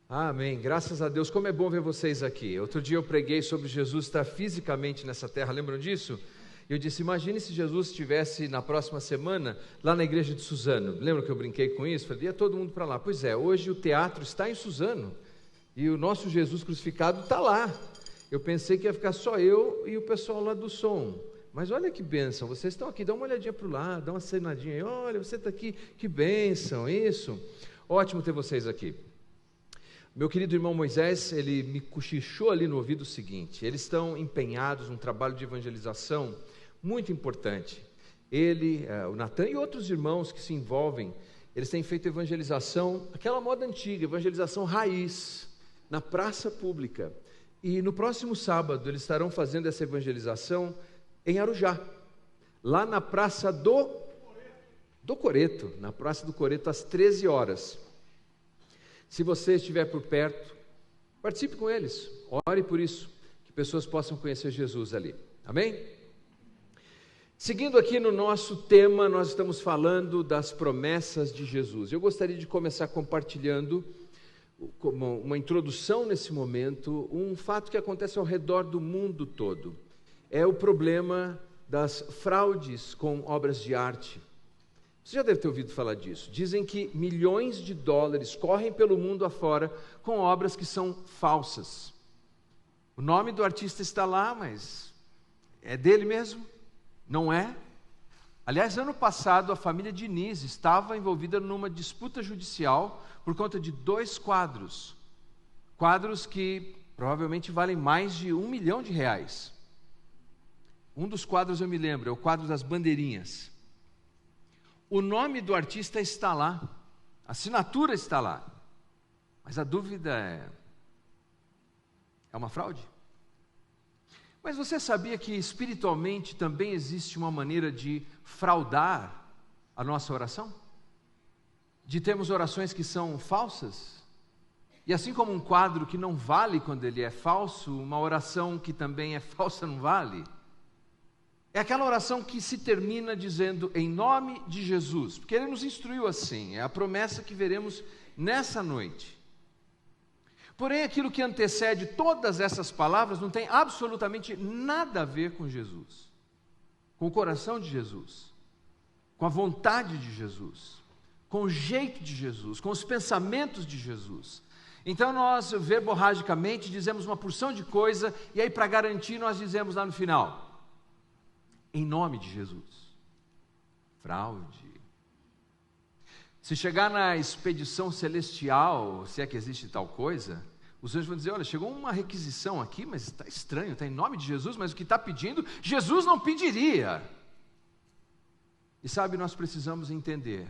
Amém, graças a Deus, como é bom ver vocês aqui. Outro dia eu preguei sobre Jesus estar fisicamente nessa terra, lembram disso? Eu disse, imagine se Jesus estivesse na próxima semana lá na igreja de Suzano. Lembra que eu brinquei com isso? Falei, ia todo mundo para lá. Pois é, hoje o teatro está em Suzano e o nosso Jesus crucificado está lá. Eu pensei que ia ficar só eu e o pessoal lá do som. Mas olha que bênção, vocês estão aqui, dá uma olhadinha para o lado, dá uma cenadinha aí, olha, você está aqui, que bênção, isso. Ótimo ter vocês aqui. Meu querido irmão Moisés, ele me cochichou ali no ouvido o seguinte, eles estão empenhados num trabalho de evangelização muito importante. Ele, o Natan e outros irmãos que se envolvem, eles têm feito evangelização, aquela moda antiga, evangelização raiz, na praça pública. E no próximo sábado eles estarão fazendo essa evangelização em Arujá, lá na praça do Coreto, na praça do Coreto, às 13 horas. Se você estiver por perto, participe com eles, ore por isso, que pessoas possam conhecer Jesus ali, amém? Seguindo aqui no nosso tema, nós estamos falando das promessas de Jesus. Eu gostaria de começar compartilhando, como uma introdução nesse momento, um fato que acontece ao redor do mundo todo. É o problema das fraudes com obras de arte. Você já deve ter ouvido falar disso. Dizem que milhões de dólares correm pelo mundo afora com obras que são falsas. O nome do artista está lá, mas é dele mesmo? Não é? Aliás, ano passado a família Diniz estava envolvida numa disputa judicial por conta de 2 quadros. Quadros que provavelmente valem mais de R$1 milhão. Um dos quadros eu me lembro, é o quadro das bandeirinhas. O nome do artista está lá, a assinatura está lá, mas a dúvida é uma fraude? Mas você sabia que espiritualmente também existe uma maneira de fraudar a nossa oração? De termos orações que são falsas? E assim como um quadro que não vale quando ele é falso, uma oração que também é falsa não vale? É aquela oração que se termina dizendo, em nome de Jesus, porque Ele nos instruiu assim, é a promessa que veremos nessa noite. Porém, aquilo que antecede todas essas palavras não tem absolutamente nada a ver com Jesus, com o coração de Jesus, com a vontade de Jesus, com o jeito de Jesus, com os pensamentos de Jesus. Então nós, verborragicamente, dizemos uma porção de coisa, e aí para garantir nós dizemos lá no final, em nome de Jesus. Fraude. Se chegar na expedição celestial, se é que existe tal coisa, os anjos vão dizer, olha, chegou uma requisição aqui, mas está estranho, está em nome de Jesus, mas o que está pedindo, Jesus não pediria. E sabe, nós precisamos entender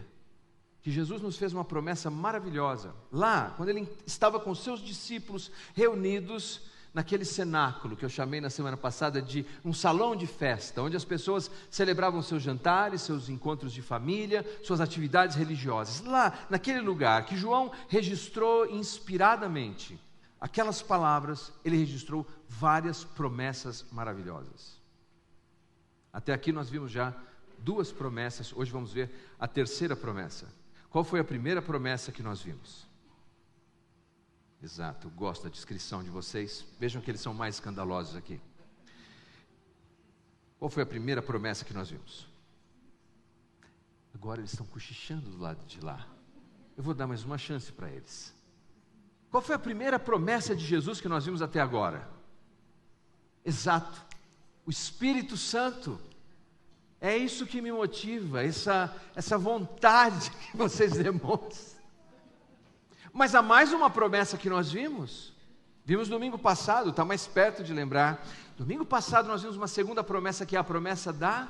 que Jesus nos fez uma promessa maravilhosa. Lá, quando Ele estava com seus discípulos reunidos, naquele cenáculo que eu chamei na semana passada de um salão de festa, onde as pessoas celebravam seus jantares, seus encontros de família, suas atividades religiosas. Lá, naquele lugar que João registrou inspiradamente, aquelas palavras, ele registrou várias promessas maravilhosas. Até aqui nós vimos já 2 promessas, hoje vamos ver a terceira promessa. Qual foi a primeira promessa que nós vimos? Exato, eu gosto da descrição de vocês. Vejam que eles são mais escandalosos aqui. Qual foi a primeira promessa que nós vimos? Agora eles estão cochichando do lado de lá. Eu vou dar mais uma chance para eles. Qual foi a primeira promessa de Jesus que nós vimos até agora? Exato, o Espírito Santo. É isso que me motiva, essa vontade que vocês demonstram. Mas há mais uma promessa que nós vimos domingo passado, está mais perto de lembrar. Domingo passado nós vimos uma segunda promessa, que é a promessa da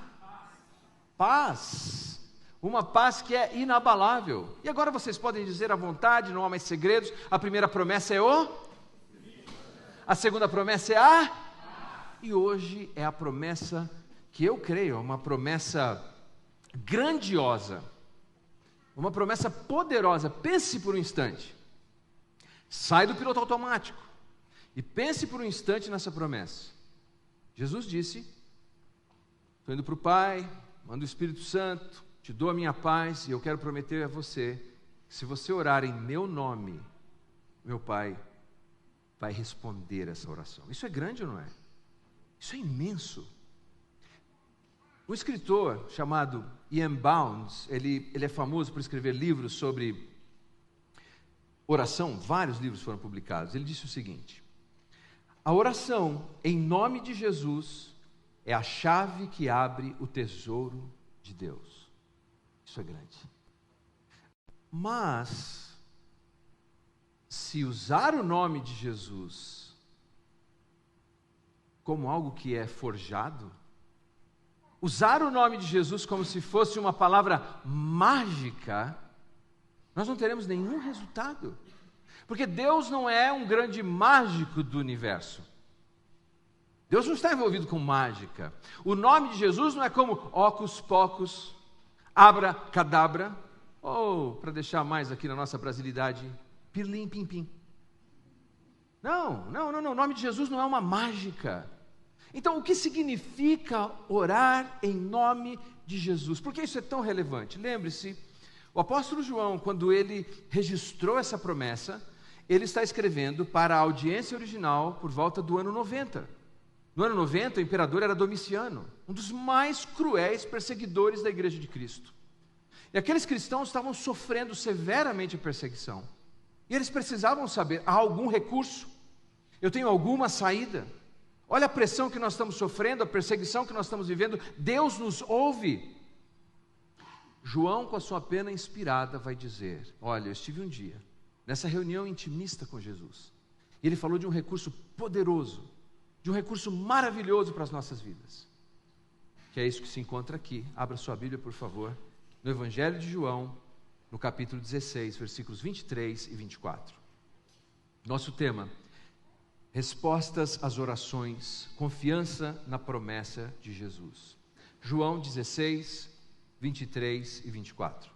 paz. Uma paz que é inabalável. E agora vocês podem dizer à vontade, não há mais segredos. A primeira promessa é a segunda promessa é e hoje é a promessa que eu creio, uma promessa grandiosa. Uma promessa poderosa. Pense por um instante. Sai do piloto automático e pense por um instante nessa promessa. Jesus disse, estou indo para o Pai, mando o Espírito Santo, te dou a minha paz, e eu quero prometer a você, que se você orar em meu nome, meu Pai vai responder essa oração. Isso é grande ou não é? Isso é imenso. Um escritor chamado Ian Bounds, ele é famoso por escrever livros sobre oração, vários livros foram publicados. Ele disse o seguinte: a oração em nome de Jesus é a chave que abre o tesouro de Deus. Isso é grande. Mas, se usar o nome de Jesus como algo que é forjado, usar o nome de Jesus como se fosse uma palavra mágica, nós não teremos nenhum resultado. Porque Deus não é um grande mágico do universo. Deus não está envolvido com mágica. O nome de Jesus não é como ocus pocus, abracadabra, ou, para deixar mais aqui na nossa brasilidade, pirlim pim pim. Não. O nome de Jesus não é uma mágica. Então, o que significa orar em nome de Jesus? Por que isso é tão relevante? Lembre-se, o apóstolo João, quando ele registrou essa promessa, ele está escrevendo para a audiência original por volta do ano 90. No ano 90, o imperador era Domiciano, um dos mais cruéis perseguidores da Igreja de Cristo. E aqueles cristãos estavam sofrendo severamente a perseguição. E eles precisavam saber, há algum recurso? Eu tenho alguma saída? Olha a pressão que nós estamos sofrendo, a perseguição que nós estamos vivendo. Deus nos ouve. João, com a sua pena inspirada, vai dizer: olha, eu estive um dia nessa reunião intimista com Jesus. E ele falou de um recurso poderoso, de um recurso maravilhoso para as nossas vidas. Que é isso que se encontra aqui. Abra sua Bíblia, por favor, no Evangelho de João, no capítulo 16, versículos 23 e 24. Nosso tema: respostas às orações, confiança na promessa de Jesus. João 16, 23 e 24.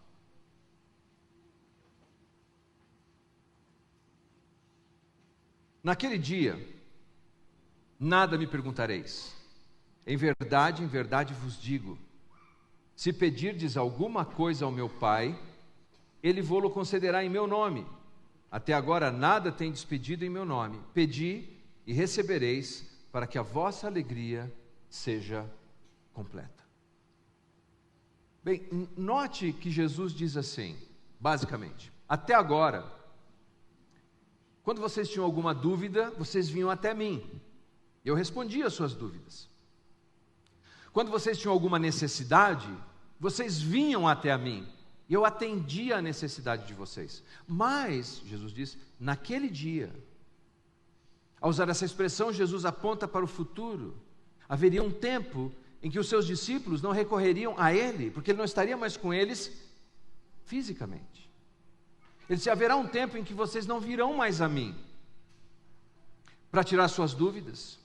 Naquele dia, nada me perguntareis. Em verdade vos digo, se pedirdes alguma coisa ao meu Pai, Ele vô-lo concederá em meu nome. Até agora nada tendes pedido em meu nome. Pedi e recebereis, para que a vossa alegria seja completa. Bem, note que Jesus diz assim, basicamente: até agora, quando vocês tinham alguma dúvida, vocês vinham até mim. Eu respondia às suas dúvidas. Quando vocês tinham alguma necessidade, vocês vinham até a mim. E eu atendia a necessidade de vocês. Mas, Jesus diz, naquele dia, ao usar essa expressão, Jesus aponta para o futuro. Haveria um tempo em que os seus discípulos não recorreriam a Ele, porque Ele não estaria mais com eles fisicamente. Ele disse: haverá um tempo em que vocês não virão mais a mim para tirar suas dúvidas,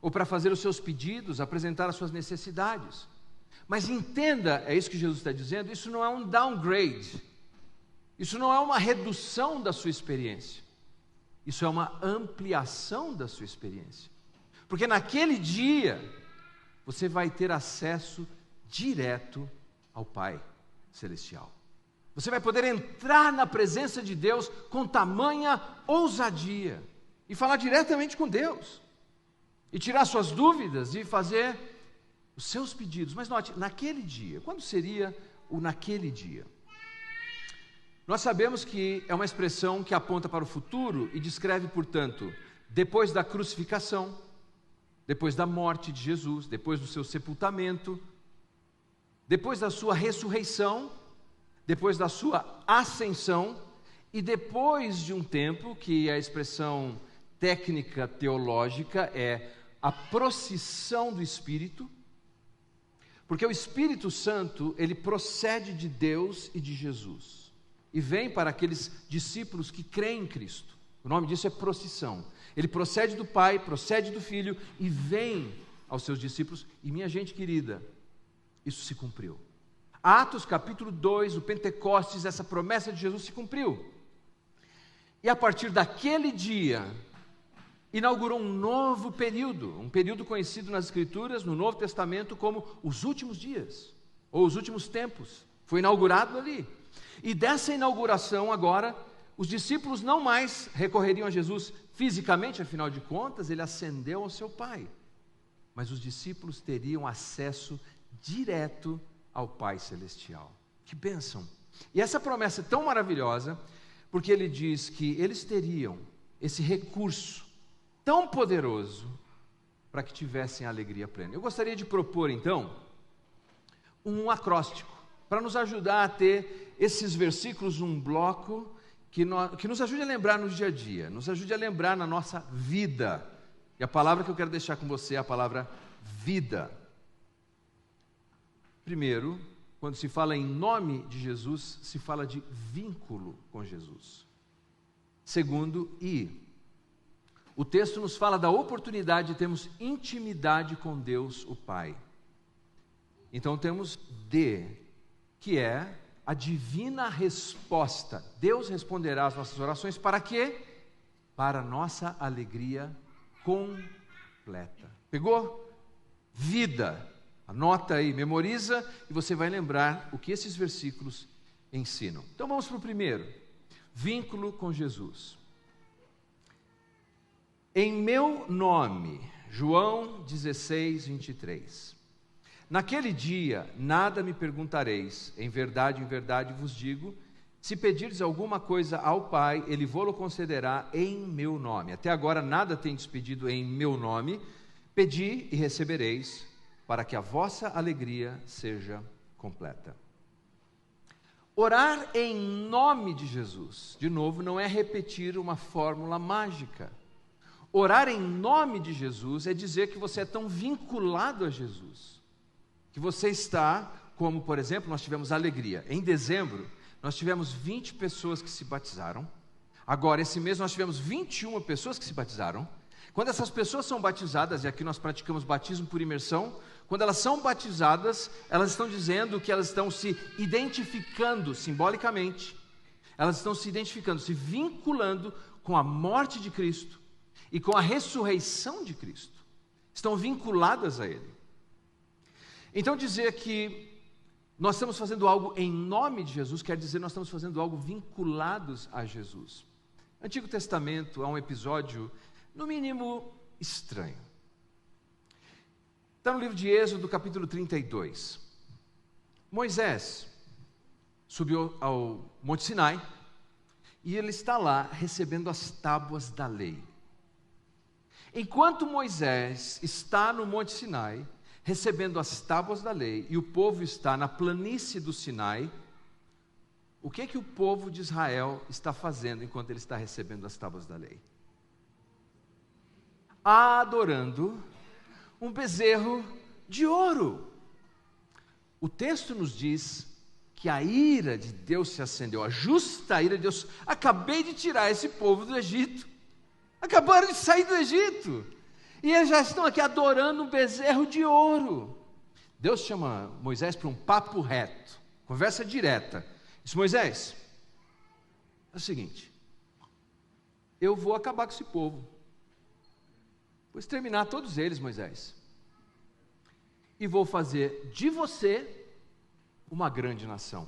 ou para fazer os seus pedidos, apresentar as suas necessidades. Mas entenda, é isso que Jesus está dizendo, isso não é um downgrade, isso não é uma redução da sua experiência, isso é uma ampliação da sua experiência. Porque naquele dia, você vai ter acesso direto ao Pai Celestial. Você vai poder entrar na presença de Deus com tamanha ousadia e falar diretamente com Deus, e tirar suas dúvidas e fazer os seus pedidos. Mas note, naquele dia, quando seria o naquele dia? Nós sabemos que é uma expressão que aponta para o futuro e descreve, portanto, depois da crucificação, depois da morte de Jesus, depois do seu sepultamento, depois da sua ressurreição, depois da sua ascensão e depois de um tempo que a expressão técnica teológica é a procissão do Espírito, porque o Espírito Santo, ele procede de Deus e de Jesus, e vem para aqueles discípulos que creem em Cristo. O nome disso é procissão. Ele procede do Pai, procede do Filho, e vem aos seus discípulos, e minha gente querida, isso se cumpriu. Atos capítulo 2, o Pentecostes, essa promessa de Jesus se cumpriu. E a partir daquele dia, inaugurou um novo período, um período conhecido nas Escrituras, no Novo Testamento, como os últimos dias, ou os últimos tempos. Foi inaugurado ali. E dessa inauguração agora, os discípulos não mais recorreriam a Jesus fisicamente, afinal de contas, ele ascendeu ao seu Pai. Mas os discípulos teriam acesso direto ao Pai Celestial. Que bênção! E essa promessa é tão maravilhosa, porque ele diz que eles teriam esse recurso tão poderoso para que tivessem alegria plena. Eu gostaria de propor, então, um acróstico, para nos ajudar a ter esses versículos, um bloco que nos ajude a lembrar no dia a dia, nos ajude a lembrar na nossa vida. E a palavra que eu quero deixar com você é a palavra vida. Primeiro, quando se fala em nome de Jesus, se fala de vínculo com Jesus. Segundo, o texto nos fala da oportunidade de termos intimidade com Deus, o Pai. Então temos que é a divina resposta. Deus responderá às nossas orações para quê? Para a nossa alegria completa. Pegou? Vida. Anota aí, memoriza e você vai lembrar o que esses versículos ensinam. Então vamos para o primeiro. Vínculo com Jesus. Em meu nome, João 16, 23. Naquele dia, nada me perguntareis, em verdade vos digo, se pedirdes alguma coisa ao Pai, Ele vô-lo concederá em meu nome. Até agora nada tendes pedido em meu nome, pedi e recebereis, para que a vossa alegria seja completa. Orar em nome de Jesus, de novo, não é repetir uma fórmula mágica. Orar em nome de Jesus é dizer que você é tão vinculado a Jesus, que você está, como por exemplo, nós tivemos alegria. Em dezembro, nós tivemos 20 pessoas que se batizaram. Agora, esse mês, nós tivemos 21 pessoas que se batizaram. Quando essas pessoas são batizadas, e aqui nós praticamos batismo por imersão, quando elas são batizadas, elas estão dizendo que elas estão se identificando simbolicamente, elas estão se identificando, se vinculando com a morte de Cristo e com a ressurreição de Cristo. Estão vinculadas a Ele. Então dizer que nós estamos fazendo algo em nome de Jesus, quer dizer nós estamos fazendo algo vinculados a Jesus. No Antigo Testamento há um episódio, no mínimo, estranho. Está no livro de Êxodo, capítulo 32. Moisés subiu ao Monte Sinai e ele está lá recebendo as tábuas da lei. Enquanto Moisés está no Monte Sinai, recebendo as tábuas da lei, e o povo está na planície do Sinai, o que o povo de Israel está fazendo enquanto ele está recebendo as tábuas da lei? Adorando um bezerro de ouro. O texto nos diz que a ira de Deus se acendeu, a justa ira de Deus. Acabei de tirar esse povo do Egito, acabaram de sair do Egito, e eles já estão aqui adorando um bezerro de ouro. Deus chama Moisés para um papo reto, conversa direta. Diz: Moisés, é o seguinte, eu vou acabar com esse povo, vou exterminar todos eles, Moisés, e vou fazer de você uma grande nação.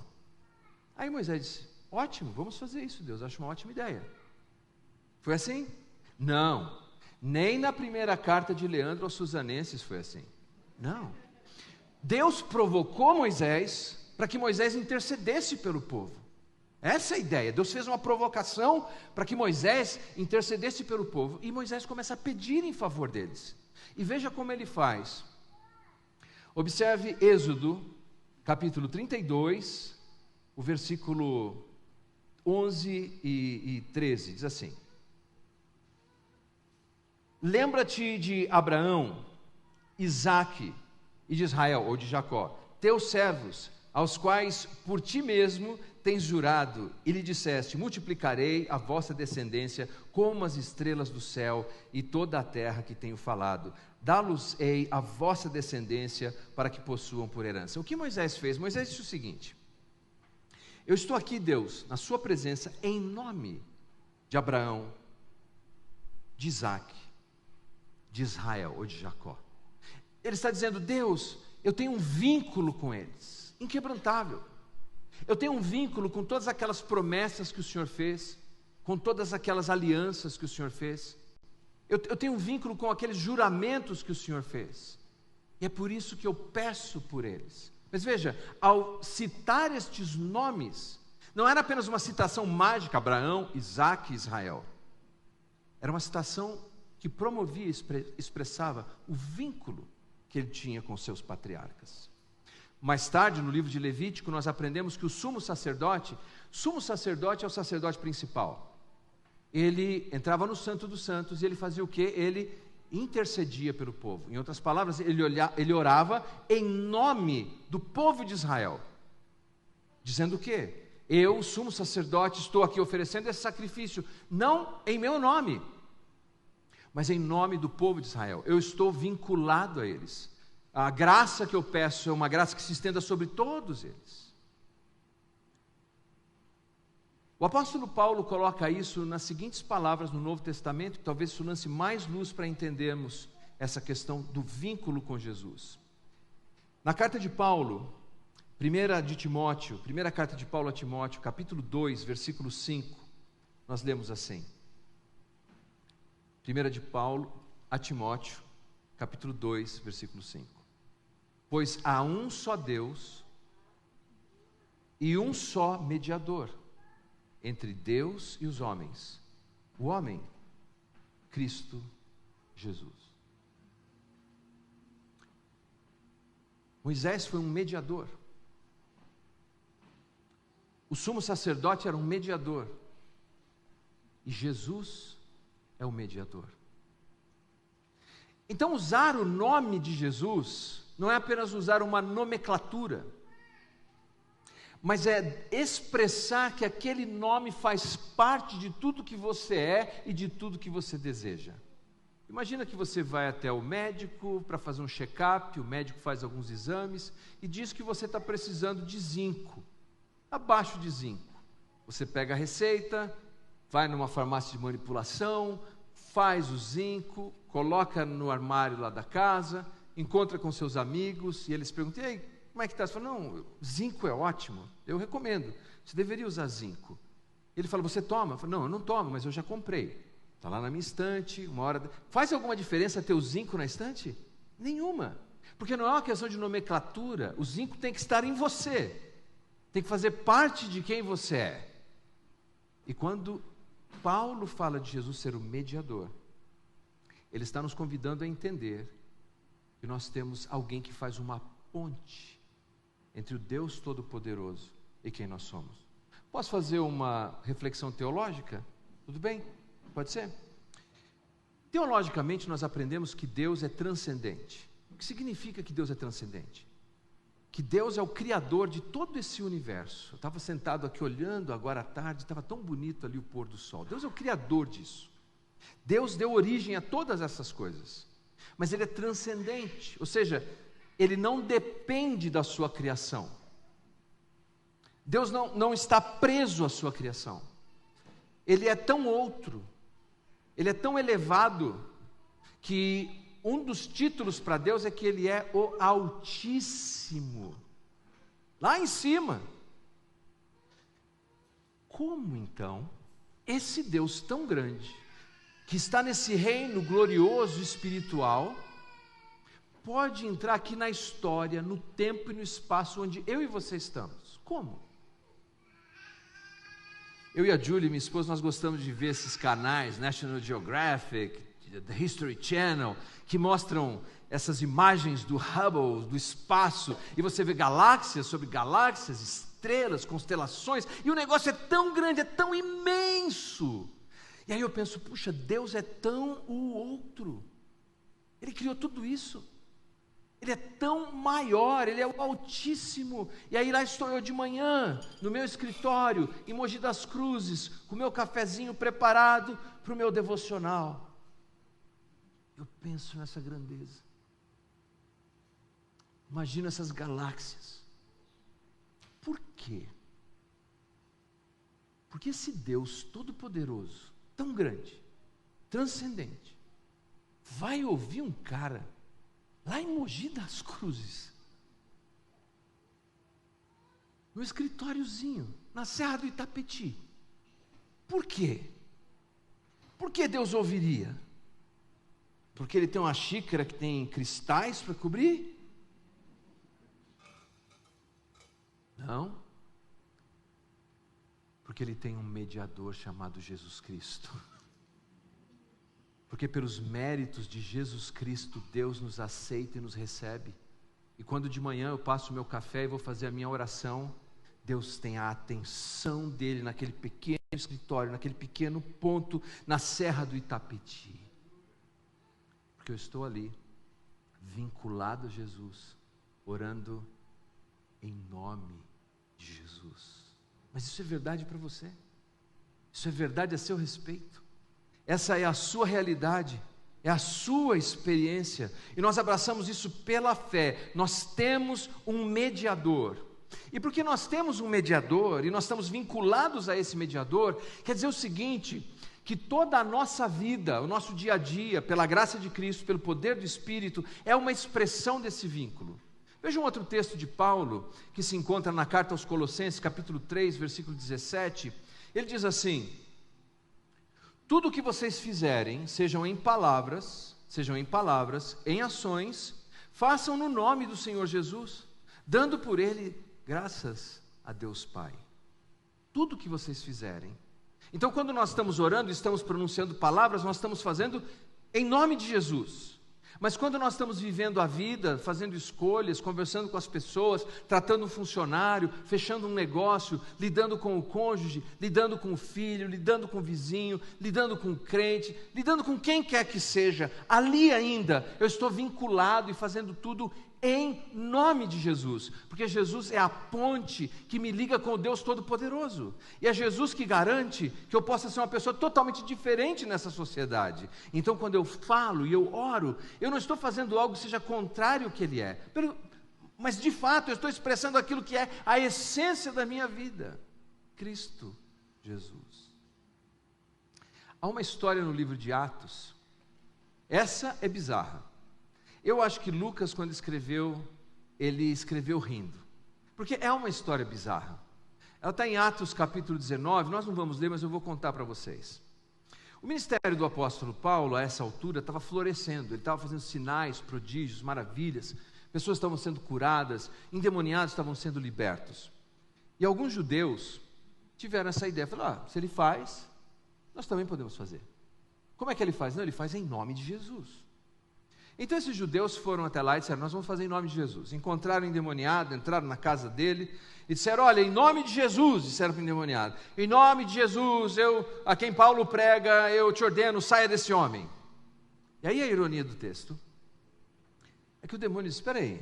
Aí Moisés disse: ótimo, vamos fazer isso, Deus, acho uma ótima ideia. Foi assim? Não, nem na primeira carta de Leandro aos Susanenses foi assim. Não, Deus provocou Moisés para que Moisés intercedesse pelo povo. Essa é a ideia. Deus fez uma provocação para que Moisés intercedesse pelo povo, e Moisés começa a pedir em favor deles. E veja como ele faz. Observe Êxodo, capítulo 32, o versículo 11 e 13, diz assim: lembra-te de Abraão, Isaque e de Israel, ou de Jacó, teus servos, aos quais por ti mesmo tens jurado, e lhe disseste: multiplicarei a vossa descendência como as estrelas do céu e toda a terra que tenho falado. Dá-los-ei a vossa descendência para que possuam por herança. O que Moisés fez? Moisés disse o seguinte: eu estou aqui, Deus, na sua presença, em nome de Abraão, de Isaque, de Israel ou de Jacó. Ele está dizendo: Deus, eu tenho um vínculo com eles, inquebrantável. Eu tenho um vínculo com todas aquelas promessas que o Senhor fez. com todas aquelas alianças que o Senhor fez. Eu tenho um vínculo com aqueles juramentos que o Senhor fez. E é por isso que eu peço por eles. Mas veja, ao citar estes nomes, não era apenas uma citação mágica, Abraão, Isaque e Israel. Era uma citação que promovia e expressava o vínculo que ele tinha com seus patriarcas. Mais tarde, no livro de Levítico, nós aprendemos que o sumo sacerdote é o sacerdote principal. Ele entrava no Santo dos Santos e ele fazia o quê? Ele intercedia pelo povo. Em outras palavras, ele orava em nome do povo de Israel, dizendo o quê? Eu, sumo sacerdote, estou aqui oferecendo esse sacrifício, não em meu nome, mas em nome do povo de Israel. Eu estou vinculado a eles. A graça que eu peço é uma graça que se estenda sobre todos eles. O apóstolo Paulo coloca isso nas seguintes palavras no Novo Testamento, que talvez isso lance mais luz para entendermos essa questão do vínculo com Jesus. Na carta de Paulo, primeira carta de Paulo a Timóteo, capítulo 2, versículo 5, nós lemos assim. Primeira de Paulo a Timóteo, capítulo 2, versículo 5. Pois há um só Deus e um só mediador entre Deus e os homens, o homem, Cristo Jesus. Moisés foi um mediador. O sumo sacerdote era um mediador. E Jesus é o mediador. Então, usar o nome de Jesus não é apenas usar uma nomenclatura, mas é expressar que aquele nome faz parte de tudo que você é e de tudo que você deseja. Imagina que você vai até o médico para fazer um check-up, o médico faz alguns exames e diz que você está precisando de zinco, abaixo de zinco. Você pega a receita, vai numa farmácia de manipulação, faz o zinco, coloca no armário lá da casa, encontra com seus amigos e eles perguntam, e aí, como é que está? Você fala, não, zinco é ótimo, eu recomendo, você deveria usar zinco. Ele fala, você toma? Eu falo, não, eu não tomo, mas eu já comprei. Está lá na minha estante, uma hora... Faz alguma diferença ter o zinco na estante? Nenhuma, porque não é uma questão de nomenclatura, o zinco tem que estar em você, tem que fazer parte de quem você é. E quando Paulo fala de Jesus ser o mediador, ele está nos convidando a entender que nós temos alguém que faz uma ponte entre o Deus Todo-Poderoso e quem nós somos. Posso fazer uma reflexão teológica? Tudo bem? Pode ser? Teologicamente, nós aprendemos que Deus é transcendente. O que significa que Deus é transcendente? Que Deus é o Criador de todo esse universo. Eu estava sentado aqui olhando agora à tarde, estava tão bonito ali o pôr do sol. Deus é o Criador disso. Deus deu origem a todas essas coisas. Mas Ele é transcendente, ou seja, Ele não depende da sua criação. Deus não está preso à sua criação. Ele é tão outro, Ele é tão elevado, que um dos títulos para Deus é que Ele é o Altíssimo, lá em cima. Como então, esse Deus tão grande, que está nesse reino glorioso espiritual, pode entrar aqui na história, no tempo e no espaço onde eu e você estamos? Como? Eu e a Julie, minha esposa, nós gostamos de ver esses canais, National Geographic, The History Channel, que mostram essas imagens do Hubble, do espaço, e você vê galáxias sobre galáxias, estrelas, constelações, e o negócio é tão grande, é tão imenso. E aí eu penso, puxa, Deus é tão o outro. Ele criou tudo isso. Ele é tão maior, Ele é o Altíssimo. E aí lá estou eu de manhã, no meu escritório, em Mogi das Cruzes, com o meu cafezinho preparado para o meu devocional. Eu penso nessa grandeza. Imagino essas galáxias. Por quê? Porque esse Deus todo-poderoso, tão grande, transcendente, vai ouvir um cara lá em Mogi das Cruzes, no escritóriozinho, na Serra do Itapetí. Por quê? Por que Deus ouviria? Porque Ele tem uma xícara que tem cristais para cobrir? Não. Porque Ele tem um mediador chamado Jesus Cristo. Porque pelos méritos de Jesus Cristo, Deus nos aceita e nos recebe. E quando de manhã eu passo o meu café e vou fazer a minha oração, Deus tem a atenção dEle naquele pequeno escritório, naquele pequeno ponto na Serra do Itapetí. Porque eu estou ali, vinculado a Jesus, orando em nome de Jesus. Mas isso é verdade para você? Isso é verdade a seu respeito? Essa é a sua realidade, é a sua experiência, e nós abraçamos isso pela fé. Nós temos um mediador, e porque nós temos um mediador, e nós estamos vinculados a esse mediador, quer dizer o seguinte, que toda a nossa vida, o nosso dia a dia, pela graça de Cristo, pelo poder do Espírito, é uma expressão desse vínculo. Veja um outro texto de Paulo, que se encontra na carta aos Colossenses, capítulo 3, versículo 17, ele diz assim: tudo o que vocês fizerem, sejam em palavras, em ações, façam no nome do Senhor Jesus, dando por Ele graças a Deus Pai. Tudo o que vocês fizerem. Então, quando nós estamos orando, estamos pronunciando palavras, nós estamos fazendo em nome de Jesus. Mas quando nós estamos vivendo a vida, fazendo escolhas, conversando com as pessoas, tratando um funcionário, fechando um negócio, lidando com o cônjuge, lidando com o filho, lidando com o vizinho, lidando com o crente, lidando com quem quer que seja, ali ainda eu estou vinculado e fazendo tudo em nome de Jesus, porque Jesus é a ponte que me liga com o Deus Todo-Poderoso, e é Jesus que garante que eu possa ser uma pessoa totalmente diferente nessa sociedade. Então, quando eu falo e eu oro, eu não estou fazendo algo que seja contrário ao que Ele é, mas de fato eu estou expressando aquilo que é a essência da minha vida, Cristo Jesus. Há uma história no livro de Atos, essa é bizarra. Eu acho que Lucas, quando escreveu, ele escreveu rindo, porque é uma história bizarra. Ela está em Atos capítulo 19, nós não vamos ler, mas eu vou contar para vocês. O ministério do apóstolo Paulo, a essa altura, estava florescendo, ele estava fazendo sinais, prodígios, maravilhas, pessoas estavam sendo curadas, endemoniados estavam sendo libertos. E alguns judeus tiveram essa ideia, falaram, se ele faz, nós também podemos fazer. Como é que ele faz? Não, ele faz em nome de Jesus. Então esses judeus foram até lá e disseram, nós vamos fazer em nome de Jesus. Encontraram o endemoniado, entraram na casa dele e disseram, olha, em nome de Jesus, disseram para o endemoniado, em nome de Jesus, a quem Paulo prega, eu te ordeno, saia desse homem. E aí a ironia do texto é que o demônio disse, espera aí,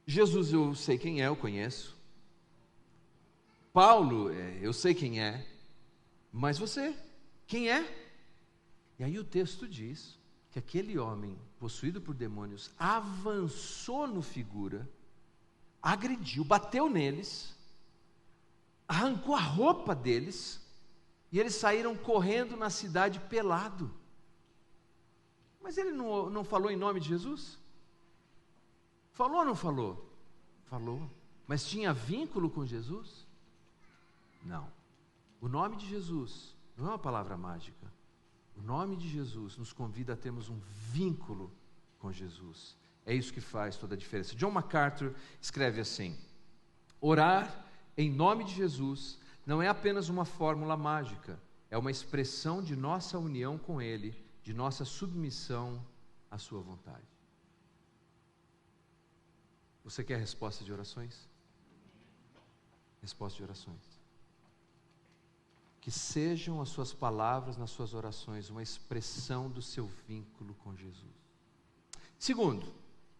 Jesus eu sei quem é, eu conheço, Paulo eu sei quem é, mas você, quem é? E aí o texto diz que aquele homem, possuído por demônios, avançou no figura, agrediu, bateu neles, arrancou a roupa deles, e eles saíram correndo na cidade pelado. Mas ele não falou em nome de Jesus? Falou ou não falou? Falou. Mas tinha vínculo com Jesus? Não. O nome de Jesus não é uma palavra mágica. O nome de Jesus nos convida a termos um vínculo com Jesus. É isso que faz toda a diferença. John MacArthur escreve assim: orar em nome de Jesus não é apenas uma fórmula mágica, é uma expressão de nossa união com Ele, de nossa submissão à sua vontade. Você quer resposta de orações? Resposta de orações. Que sejam as suas palavras nas suas orações uma expressão do seu vínculo com Jesus. Segundo,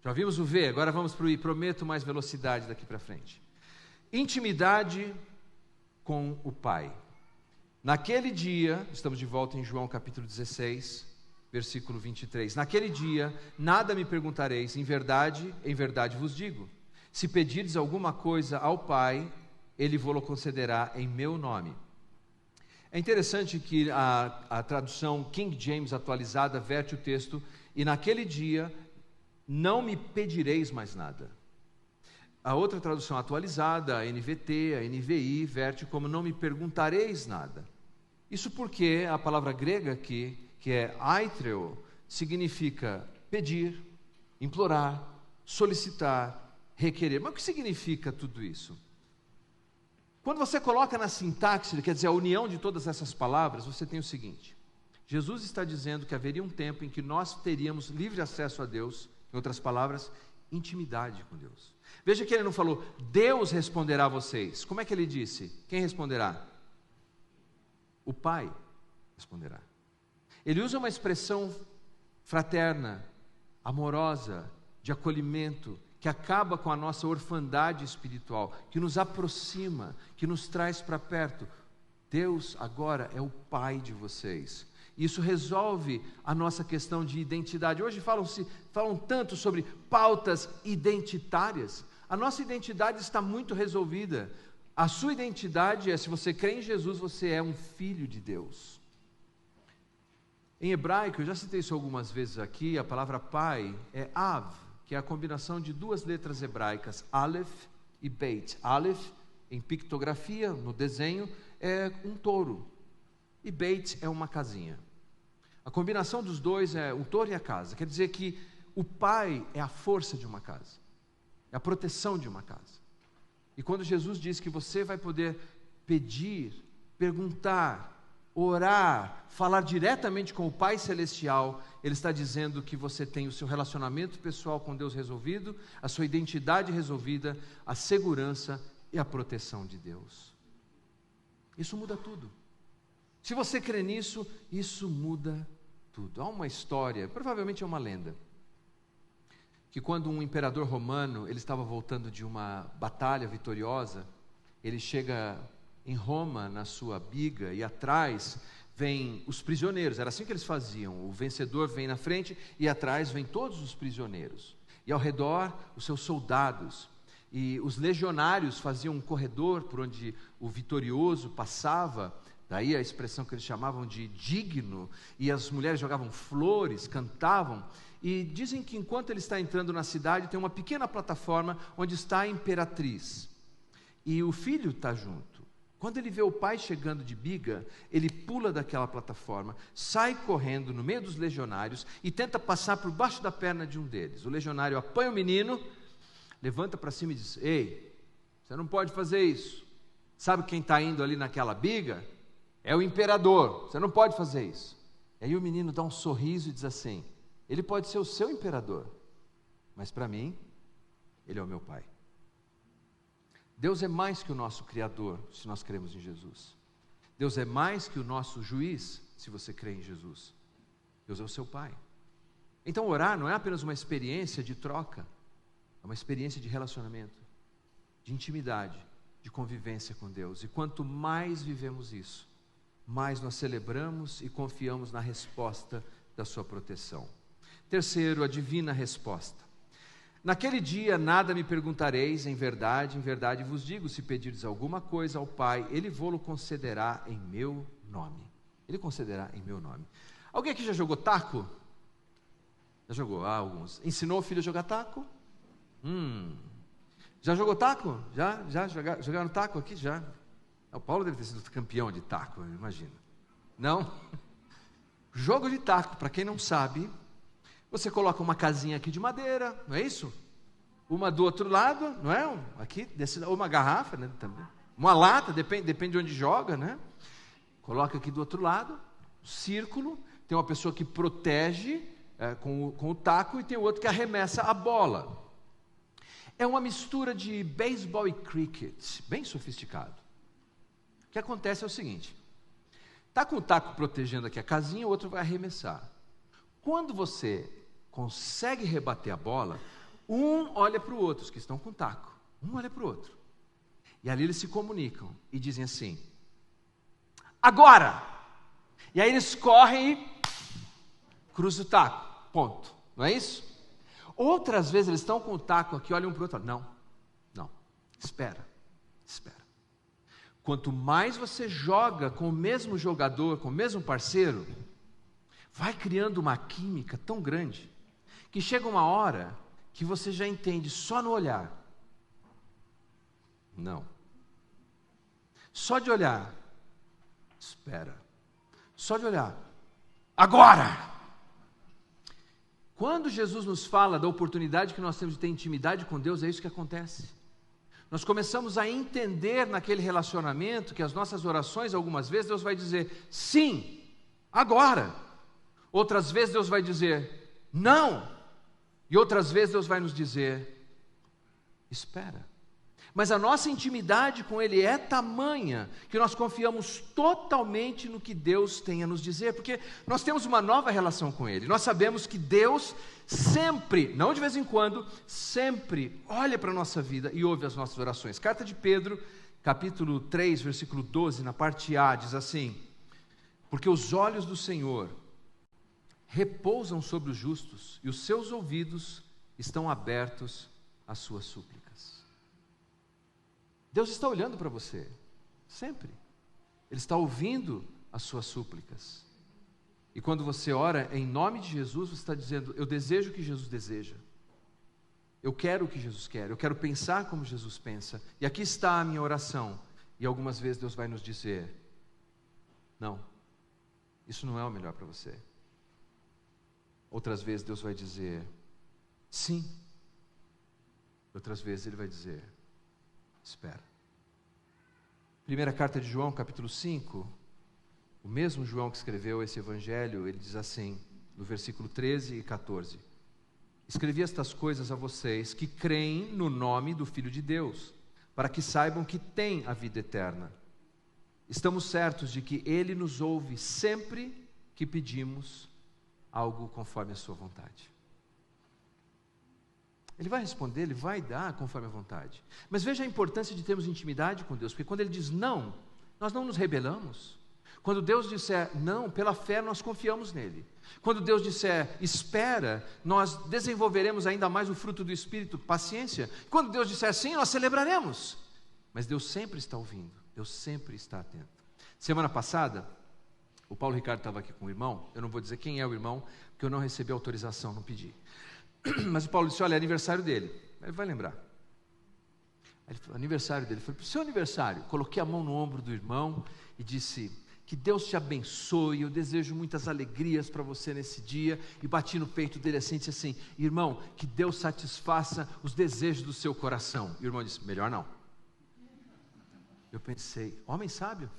já vimos o V, agora vamos para o I, prometo mais velocidade daqui para frente. Intimidade com o Pai. Naquele dia, estamos de volta em João capítulo 16, versículo 23. Naquele dia, nada me perguntareis, em verdade vos digo. Se pedirdes alguma coisa ao Pai, Ele vô-lo concederá em meu nome. É interessante que a tradução King James atualizada verte o texto, e naquele dia não me pedireis mais nada. A outra tradução atualizada, a NVT, a NVI, verte como não me perguntareis nada. Isso porque a palavra grega aqui, que é aitreo, significa pedir, implorar, solicitar, requerer. Mas o que significa tudo isso? Quando você coloca na sintaxe, quer dizer, a união de todas essas palavras, você tem o seguinte: Jesus está dizendo que haveria um tempo em que nós teríamos livre acesso a Deus, em outras palavras, intimidade com Deus. Veja que ele não falou, Deus responderá a vocês. Como é que ele disse? Quem responderá? O Pai responderá. Ele usa uma expressão fraterna, amorosa, de acolhimento, que acaba com a nossa orfandade espiritual, que nos aproxima, que nos traz para perto. Deus agora é o Pai de vocês. Isso resolve a nossa questão de identidade. Hoje falam tanto sobre pautas identitárias. A nossa identidade está muito resolvida. A sua identidade é, se você crê em Jesus, você é um filho de Deus. Em hebraico, eu já citei isso algumas vezes aqui, a palavra pai é Av, que é a combinação de duas letras hebraicas, Aleph e Beit. Aleph, em pictografia, no desenho, é um touro, e Beit é uma casinha. A combinação dos dois é o touro e a casa. Quer dizer que o pai é a força de uma casa, é a proteção de uma casa. E quando Jesus diz que você vai poder pedir, perguntar, orar, falar diretamente com o Pai Celestial, Ele está dizendo que você tem o seu relacionamento pessoal com Deus resolvido, a sua identidade resolvida, a segurança e a proteção de Deus. Isso muda tudo. Se você crê nisso, isso muda tudo. Há uma história, provavelmente é uma lenda, que quando um imperador romano, ele estava voltando de uma batalha vitoriosa, ele chega em Roma, na sua biga, e atrás vêm os prisioneiros. Era assim que eles faziam: o vencedor vem na frente e atrás vêm todos os prisioneiros, e ao redor os seus soldados, e os legionários faziam um corredor por onde o vitorioso passava, daí a expressão que eles chamavam de digno, e as mulheres jogavam flores, cantavam, e dizem que enquanto ele está entrando na cidade, tem uma pequena plataforma onde está a imperatriz, e o filho está junto. Quando ele vê o pai chegando de biga, ele pula daquela plataforma, sai correndo no meio dos legionários e tenta passar por baixo da perna de um deles. O legionário apanha o menino, levanta para cima e diz: ei, você não pode fazer isso. Sabe quem está indo ali naquela biga? É o imperador, você não pode fazer isso. E aí o menino dá um sorriso e diz assim: ele pode ser o seu imperador, mas para mim, ele é o meu pai. Deus é mais que o nosso Criador, se nós cremos em Jesus. Deus é mais que o nosso juiz, se você crê em Jesus. Deus é o seu Pai. Então orar não é apenas uma experiência de troca, é uma experiência de relacionamento, de intimidade, de convivência com Deus. E quanto mais vivemos isso, mais nós celebramos e confiamos na resposta da sua proteção. Terceiro, a divina resposta. Naquele dia nada me perguntareis, em verdade vos digo, se pedirdes alguma coisa ao Pai, Ele vô-lo concederá em meu nome. Ele concederá em meu nome. Alguém aqui já jogou taco? Já jogou? Ah, alguns. Ensinou o filho a jogar taco? Já jogou taco? Já jogaram taco aqui? Já. O Paulo deve ter sido campeão de taco, imagina. Não? Jogo de taco, para quem não sabe, você coloca uma casinha aqui de madeira, não é isso? Uma do outro lado, não é? Aqui, ou uma garrafa, né, também. Uma lata, depende de onde joga, né? Coloca aqui do outro lado, círculo, tem uma pessoa que protege com o taco e tem o outro que arremessa a bola. É uma mistura de beisebol e cricket, bem sofisticado. O que acontece é o seguinte: está com o taco protegendo aqui a casinha, o outro vai arremessar. Quando você consegue rebater a bola, um olha para o outro, os que estão com o taco, um olha para o outro, e ali eles se comunicam e dizem assim: agora! E aí eles correm e cruzam o taco, ponto, não é isso? Outras vezes eles estão com o taco aqui, olham um para o outro, não, espera. Quanto mais você joga com o mesmo jogador, com o mesmo parceiro, vai criando uma química tão grande, que chega uma hora que você já entende só no olhar. Não. Só de olhar. Espera. só de olhar. Agora! Quando Jesus nos fala da oportunidade que nós temos de ter intimidade com Deus, é isso que acontece. Nós começamos a entender naquele relacionamento que as nossas orações, algumas vezes Deus vai dizer, sim, agora. Outras vezes Deus vai dizer, não. E outras vezes Deus vai nos dizer, espera. Mas a nossa intimidade com Ele é tamanha que nós confiamos totalmente no que Deus tem a nos dizer, porque nós temos uma nova relação com Ele. Nós sabemos que Deus sempre, não de vez em quando, sempre olha para a nossa vida e ouve as nossas orações. Carta de Pedro, capítulo 3, versículo 12, na parte A, diz assim, porque os olhos do Senhor repousam sobre os justos e os seus ouvidos estão abertos às suas súplicas. Deus está olhando para você, sempre. Ele está ouvindo as suas súplicas. E quando você ora em nome de Jesus, você está dizendo, eu desejo o que Jesus deseja. Eu quero o que Jesus quer, eu quero pensar como Jesus pensa. E aqui está a minha oração. E algumas vezes Deus vai nos dizer, não, isso não é o melhor para você. Outras vezes Deus vai dizer, sim. Outras vezes Ele vai dizer, espera. Primeira carta de João, capítulo 5, o mesmo João que escreveu esse evangelho, ele diz assim, no versículo 13 e 14, escrevi estas coisas a vocês que creem no nome do Filho de Deus, para que saibam que têm a vida eterna. Estamos certos de que Ele nos ouve sempre que pedimos algo conforme a sua vontade. Ele vai responder, Ele vai dar conforme a vontade. Mas veja a importância de termos intimidade com Deus, porque quando Ele diz não, nós não nos rebelamos. Quando Deus disser não, pela fé nós confiamos nele. Quando Deus disser espera, nós desenvolveremos ainda mais o fruto do Espírito, paciência. Quando Deus disser sim, nós celebraremos. Mas Deus sempre está ouvindo, Deus sempre está atento. Semana passada, o Paulo Ricardo estava aqui com o irmão, eu não vou dizer quem é o irmão, porque eu não recebi autorização, não pedi. Mas o Paulo disse, olha, é aniversário dele. Ele vai lembrar. Ele falou, aniversário dele. Eu falei, para o seu aniversário. Coloquei a mão no ombro do irmão e disse, que Deus te abençoe, eu desejo muitas alegrias para você nesse dia. E bati no peito dele assim, disse assim, irmão, que Deus satisfaça os desejos do seu coração. E o irmão disse, melhor não. Eu pensei, homem sábio,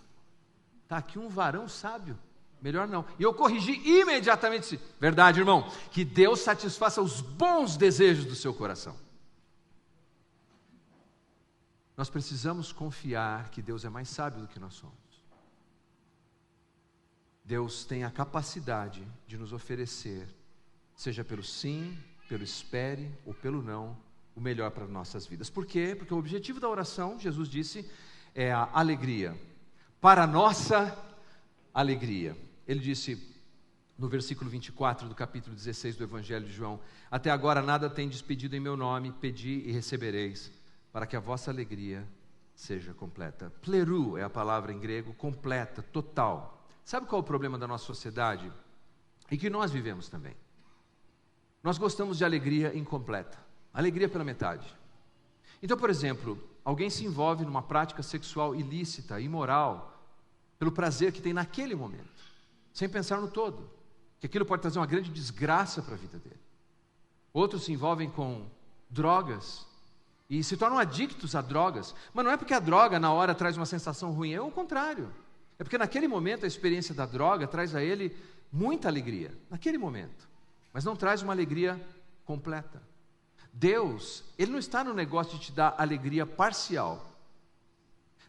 está aqui um varão sábio. Melhor não. E eu corrigi imediatamente, verdade, irmão, que Deus satisfaça os bons desejos do seu coração. Nós precisamos confiar que Deus é mais sábio do que nós somos. Deus tem a capacidade de nos oferecer, seja pelo sim, pelo espere ou pelo não, o melhor para nossas vidas. Por quê? Porque o objetivo da oração, Jesus disse, é a alegria. Para a nossa alegria. Ele disse no versículo 24 do capítulo 16 do Evangelho de João, até agora nada tendes pedido em meu nome, pedi e recebereis, para que a vossa alegria seja completa. Plerou é a palavra em grego, completa, total. Sabe qual é o problema da nossa sociedade? E que nós vivemos também. Nós gostamos de alegria incompleta, alegria pela metade. Então, por exemplo, alguém se envolve numa prática sexual ilícita, imoral, pelo prazer que tem naquele momento, sem pensar no todo, que aquilo pode trazer uma grande desgraça para a vida dele. Outros se envolvem com drogas e se tornam adictos a drogas, mas não é porque a droga na hora traz uma sensação ruim, é o contrário. É porque naquele momento a experiência da droga traz a ele muita alegria, naquele momento, mas não traz uma alegria completa. Deus, Ele não está no negócio de te dar alegria parcial.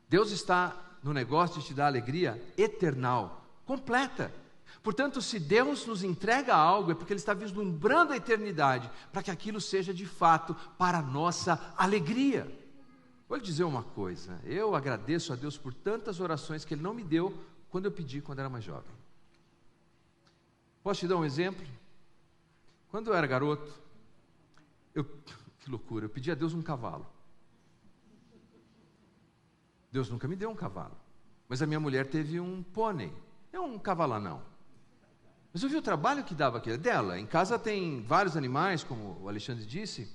Deus está no negócio de te dar alegria eternal, completa. Portanto, se Deus nos entrega algo, é porque Ele está vislumbrando a eternidade, para que aquilo seja de fato para a nossa alegria. Vou lhe dizer uma coisa, eu agradeço a Deus por tantas orações que Ele não me deu quando eu pedi quando era mais jovem. Posso te dar um exemplo? Quando eu era garoto, que loucura, eu pedi a Deus um cavalo. Deus nunca me deu um cavalo, mas a minha mulher teve um pônei, é um cavalanão. Mas eu vi o trabalho que dava aquilo dela. Em casa tem vários animais, como o Alexandre disse,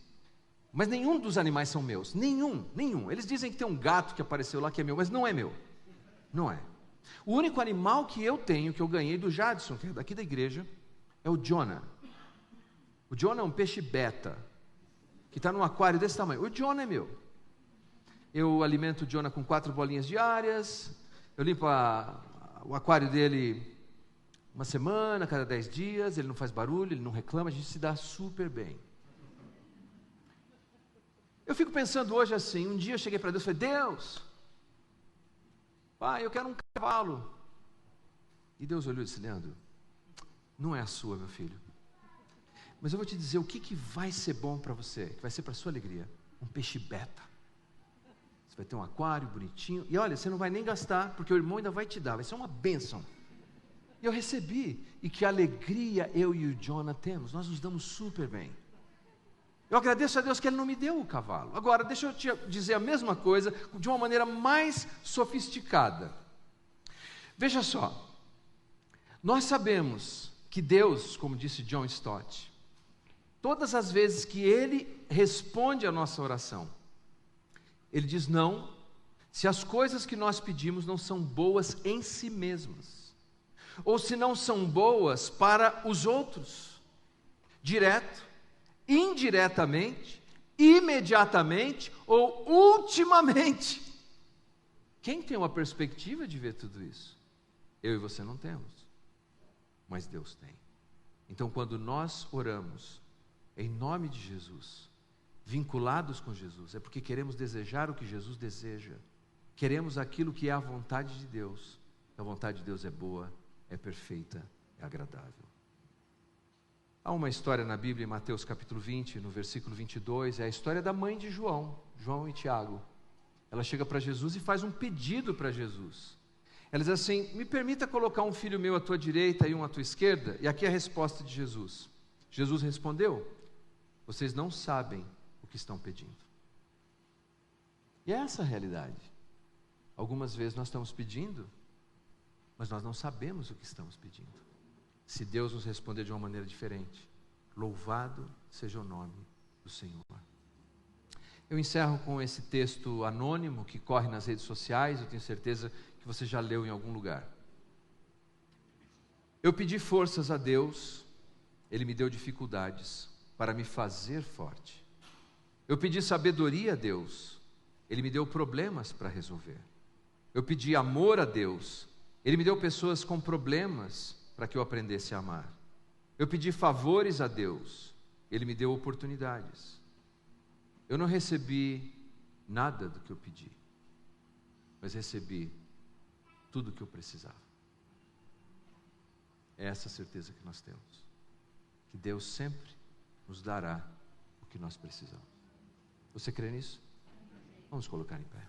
mas nenhum dos animais são meus, nenhum. Eles dizem que tem um gato que apareceu lá que é meu, mas não é meu, não é. O único animal que eu tenho, que eu ganhei do Jadson, que é daqui da igreja, é o Jonah. O Jonah é um peixe beta, que está num aquário desse tamanho. O Jonah é meu. Eu alimento o Jonah com 4 bolinhas diárias, eu limpo o aquário dele uma semana, cada 10 dias, ele não faz barulho, ele não reclama, a gente se dá super bem. Eu fico pensando hoje assim, um dia eu cheguei para Deus e falei, Deus, pai, eu quero um cavalo. E Deus olhou e disse, Leandro, não é a sua, meu filho. Mas eu vou te dizer o que vai ser bom para você, que vai ser para a sua alegria. Um peixe beta. Você vai ter um aquário bonitinho. E olha, você não vai nem gastar, porque o irmão ainda vai te dar. Vai ser uma bênção. E eu recebi. E que alegria eu e o Jonah temos. Nós nos damos super bem. Eu agradeço a Deus que Ele não me deu o cavalo. Agora, deixa eu te dizer a mesma coisa, de uma maneira mais sofisticada. Veja só. Nós sabemos que Deus, como disse John Stott, todas as vezes que Ele responde a nossa oração, Ele diz não, se as coisas que nós pedimos não são boas em si mesmas, ou se não são boas para os outros, direto, indiretamente, imediatamente ou ultimamente. Quem tem uma perspectiva de ver tudo isso? Eu e você não temos, mas Deus tem. Então, quando nós oramos em nome de Jesus, vinculados com Jesus, é porque queremos desejar o que Jesus deseja, queremos aquilo que é a vontade de Deus. A vontade de Deus é boa, é perfeita, é agradável. Há uma história na Bíblia, em Mateus capítulo 20, no versículo 22, é a história da mãe de João e Tiago. Ela chega para Jesus e faz um pedido para Jesus. Ela diz assim, me permita colocar um filho meu à tua direita e um à tua esquerda? E aqui é a resposta de Jesus. Jesus respondeu, vocês não sabem o que estão pedindo. E é essa a realidade. Algumas vezes nós estamos pedindo, mas nós não sabemos o que estamos pedindo. Se Deus nos responder de uma maneira diferente, louvado seja o nome do Senhor. Eu encerro com esse texto anônimo que corre nas redes sociais, eu tenho certeza que você já leu em algum lugar. Eu pedi forças a Deus, Ele me deu dificuldades para me fazer forte. Eu pedi sabedoria a Deus, Ele me deu problemas para resolver. Eu pedi amor a Deus, Ele me deu pessoas com problemas para que eu aprendesse a amar. Eu pedi favores a Deus, Ele me deu oportunidades. Eu não recebi nada do que eu pedi, mas recebi tudo o que eu precisava. É essa a certeza que nós temos, que Deus sempre nos dará o que nós precisamos. Você crê nisso? Vamos colocar em pé.